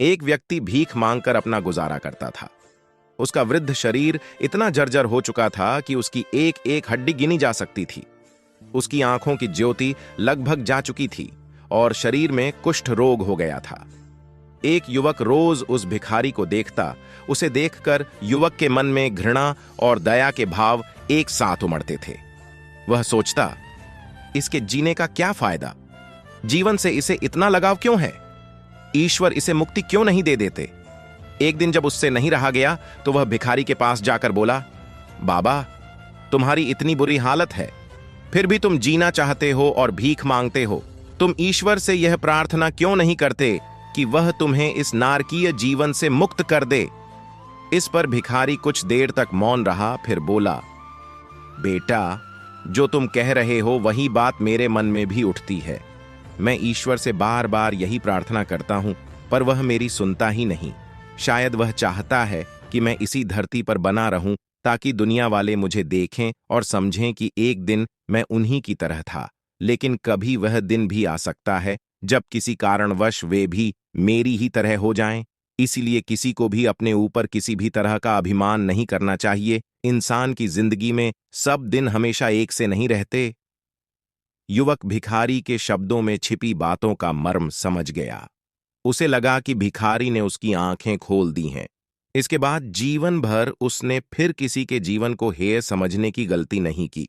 एक व्यक्ति भीख मांगकर अपना गुजारा करता था। उसका वृद्ध शरीर इतना जर्जर हो चुका था कि उसकी एक एक हड्डी गिनी जा सकती थी। उसकी आंखों की ज्योति लगभग जा चुकी थी और शरीर में कुष्ठ रोग हो गया था। एक युवक रोज उस भिखारी को देखता। उसे देखकर युवक के मन में घृणा और दया के भाव एक साथ उमड़ते थे। वह सोचता, इसके जीने का क्या फायदा? जीवन से इसे इतना लगाव क्यों है? ईश्वर इसे मुक्ति क्यों नहीं दे देते? एक दिन जब उससे नहीं रहा गया तो वह भिखारी के पास जाकर बोला, बाबा, तुम्हारी इतनी बुरी हालत है, फिर भी तुम जीना चाहते हो और भीख मांगते हो। तुम ईश्वर से यह प्रार्थना क्यों नहीं करते कि वह तुम्हें इस नारकीय जीवन से मुक्त कर दे? इस पर भिखारी कुछ देर तक मौन रहा, फिर बोला, बेटा, जो तुम कह रहे हो वही बात मेरे मन में भी उठती है। मैं ईश्वर से बार बार यही प्रार्थना करता हूं, पर वह मेरी सुनता ही नहीं। शायद वह चाहता है कि मैं इसी धरती पर बना रहूं ताकि दुनिया वाले मुझे देखें और समझें कि एक दिन मैं उन्हीं की तरह था। लेकिन कभी वह दिन भी आ सकता है जब किसी कारणवश वे भी मेरी ही तरह हो जाएं। इसीलिए किसी को भी अपने ऊपर किसी भी तरह का अभिमान नहीं करना चाहिए। इंसान की जिंदगी में सब दिन हमेशा एक से नहीं रहते। युवक भिखारी के शब्दों में छिपी बातों का मर्म समझ गया। उसे लगा कि भिखारी ने उसकी आंखें खोल दी हैं। इसके बाद जीवन भर उसने फिर किसी के जीवन को हेय समझने की गलती नहीं की।